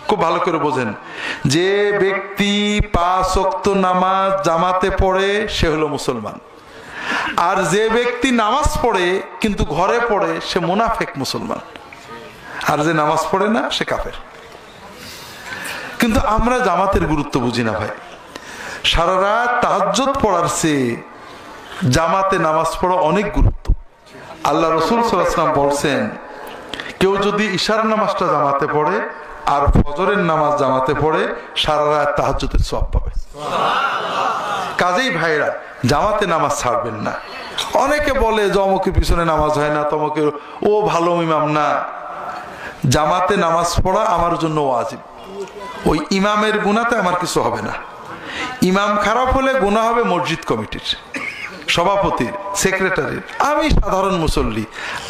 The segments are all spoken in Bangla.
খুব ভালো করে বোঝেন, যে ব্যক্তি 5 ওয়াক্ত নামাজ জামাতে পড়ে সে হলো মুসলমান, আর যে ব্যক্তি নামাজ পড়ে কিন্তু ঘরে পড়ে সে মুনাফিক মুসলমান, আর যে নামাজ পড়ে না সে কাফের। কিন্তু আমরা জামাতের গুরুত্ব বুঝি না ভাই। সারা রাত তাহাজ্জুদ পড়ার চেয়ে জামাতে নামাজ পড়া অনেক গুরুত্ব। আল্লাহ রাসূল সাল্লাল্লাহু আলাইহি ওয়াসাল্লাম বলছেন, কেউ যদি ইশার নামাজটা জামাতে পড়ে আর ফজরের নামাজ জামাতে পড়ে সারা রাত তাহাজ্জুদের সওয়াব পাবে। কাজেই ভাইরা জামাতে নামাজ ছাড়বেন না। অনেকে বলে যে অমুকের পিছনে নামাজ হয় না, তমকে ও ভালো ইমাম না। জামাতে নামাজ পড়া আমার জন্য ওয়াজিব। ওই ইমামের গুনাতে আমার কিছু হবে না। ইমাম খারাপ হলে গুনাহ হবে মসজিদ কমিটির, সভাপতির, সেক্রেটারির। আমি সাধারণ মুসল্লি,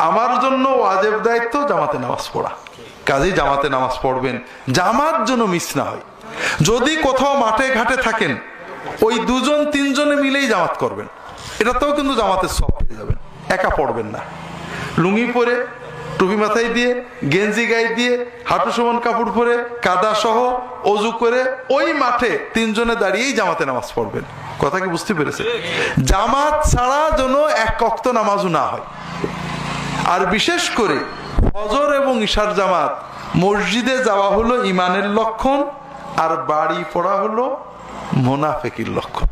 আমার জন্য ওয়াজিব দায়িত্ব জামাতে নামাজ পড়া। কাজেই জামাতে নামাজ পড়বেন, জামাত যেন মিস না হয়। যদি কোথাও মাঠে ঘাটে থাকেন, ওই 2-3 জনে মিলেই জামাত করবেন, এটাতেও কিন্তু জামাতের সওয়াব পেয়ে যাবেন। একা পড়বেন না। লুঙ্গি পরে, টুপি মাথায় দিয়ে, গেঞ্জি গায়ে দিয়ে, হাঁটু সমান কাপড় পরে, কাদা সহ ওযু করে ওই মাঠে 3 জনে দাঁড়িয়েই জামাতে নামাজ পড়বেন। কথা কি বুঝতে পেরেছেন? জামাত ছাড়া যেন 1 ওয়াক্ত নামাজও না হয়। আর বিশেষ করে ফজর এবং ইশার জামাত, মসজিদে যাওয়া হলো ঈমানের লক্ষণ, আর বাড়ি পড়া হলো মুনাফিকের লক্ষণ।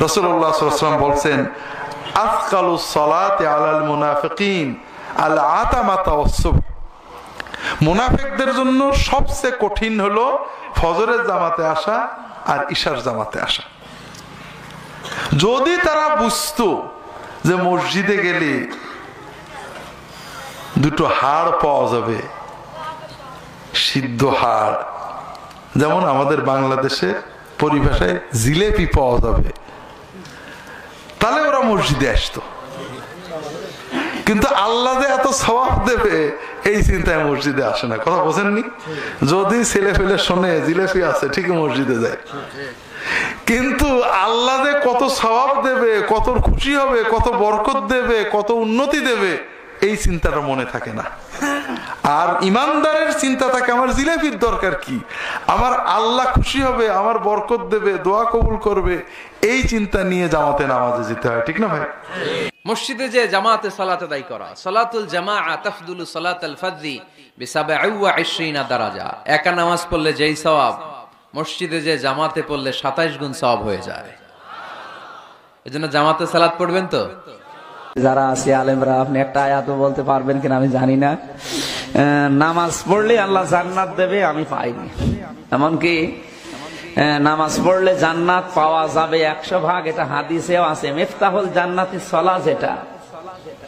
রাসূলুল্লাহ সাল্লাল্লাহু আলাইহি ওয়াসাল্লাম বলছেন, আফকালুস সালাতি আলাল মুনাফিকিন আল আতামাতা ওয়াস সুবহ। মুনাফিকদের জন্য সবচেয়ে কঠিন হলো ফজরের জামাতে আসা আর ইশার জামাতে আসা। যদি তারা বুঝতো যে মসজিদে গেলে 2টো হাড় পাওয়া যাবে, সিদ্ধ হাড়, যেমন আমাদের বাংলাদেশের পরিভাষায় জিলেপি পাওয়া যাবে, তাহলে ওরা মসজিদে আসতো। কিন্তু আল্লাহ যে এত সওয়াব দেবে এই চিন্তায় মসজিদে আসে না। কথা বোঝেননি? যদি ছেলে ফেলে শোনে জিলেপি আছে, ঠিকই মসজিদে যায়। কিন্তু আল্লাহ যে কত সওয়াব দেবে, কত খুশি হবে, কত বরকত দেবে, কত উন্নতি দেবে, এই চিন্তাটা মনে থাকে না। আর ইমানদারের চিন্তা থাকে আমার জিলাপির দরকার কি, আমার আল্লাহ খুশি হবে, আমার বরকত দেবে, দোয়া কবুল করবে, এই চিন্তা নিয়ে জামাতে নামাজে যেতে হয়। ঠিক না ভাই? মসজিদে যে জামাতে সালাত আদায় করা, সালাতুল জামাআ তাফদুলু সালাতাল ফাজরি বি27 দারাজা। একা নামাজ পড়লে যেই সওয়াব, মসজিদে যে জামাতে পড়লে 27 গুণ সওয়াব হয়ে যায়। এজন্য জামাতে সালাত পড়বেন তো? যারা আছে আলেমরা, আপনি একটা আয়াত বলতে পারবেন কিনা আমি জানি না। নামাজ পড়লে আল্লাহ জান্নাত দেবে, আমি পাইনি। এমনকি নামাজ পড়লে জান্নাত পাওয়া যাবে 100 ভাগ, এটা হাদিসেও আছে। মিফতাহুল জান্নাতি সালাত, যেটা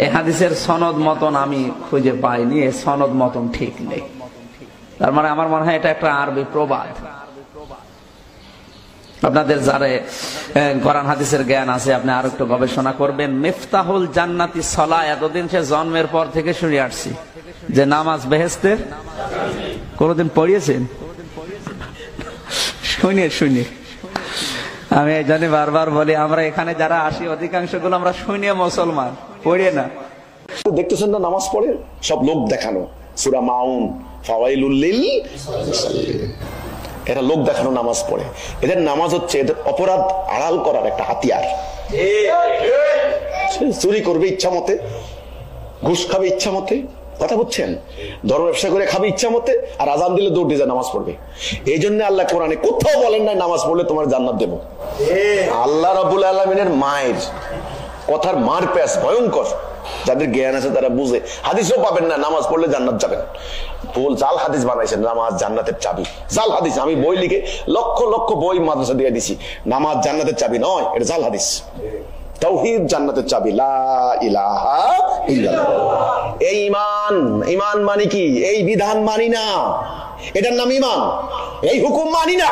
এই হাদিসের সনদ মতন আমি খুঁজে পাইনি, এই সনদ মতন ঠিক নেই। তার মানে আমার মনে হয় এটা একটা আরবি প্রবাদ। আপনাদের যারা কোরআন হাদিসের জ্ঞান আছে, আপনি আর একটু গবেষণা করবেন। মিফতাহুল জান্নাতি সালাহ, এতদিন সে জন্মের পর থেকে শুনে আসছি যে নামাজ বেহেশতের। কোনদিন পড়িয়েছেন? শুনে আমি এই জন্য বারবার বলি, আমরা এখানে যারা আসি অধিকাংশ গুলো আমরা শুনে মুসলমান, পড়ে না। দেখতেছেন না নামাজ পড়ে সব লোক দেখানো, সূরা মাউন, ফাওয়াইলুল লিল মুসাল্লিন, এরা লোক দেখানো নামাজ পড়ে। এদের নামাজ হচ্ছে এদের অপরাধ আড়াল করার একটা হাতিয়ার। চুরি করবে ইচ্ছা মতে, ঘুষ খাবে ইচ্ছা মতে, কথা বুঝছেন, ধর্ম ব্যবসা করে খাবে ইচ্ছা মতে, আর আজান দিলে দৌড় দিয়ে নামাজ পড়বে। এই জন্য আল্লাহ কোরআনে কোথাও বলেন না নামাজ পড়লে তোমার জান্নাত দেব। আল্লাহ রাব্বুল আলামিনের মায়ের কথার মার প্যাস ভয়ঙ্কর। যাদের জ্ঞান আছে তারা বুঝে। হাদিসও পাবেন না নামাজ পড়লে জান্নাত যাবেন, ভুল জাল হাদিস বানাইছেন। নামাজ জান্নাতের চাবি, জাল হাদিস। আমি বই লিখে লক্ষ লক্ষ বই মাদ্রাসা দিয়ে দিছি, নামাজ জান্নাতের চাবি নয়, এটা জাল হাদিস। তাওহীদ জান্নাতের চাবি, লা ইলাহা ইল্লাল্লাহ। এই ঈমান, ঈমান মানে কি? এই বিধান মানি না, এটার নাম ঈমান। এই হুকুম মানি না,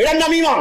এটার নাম ঈমান।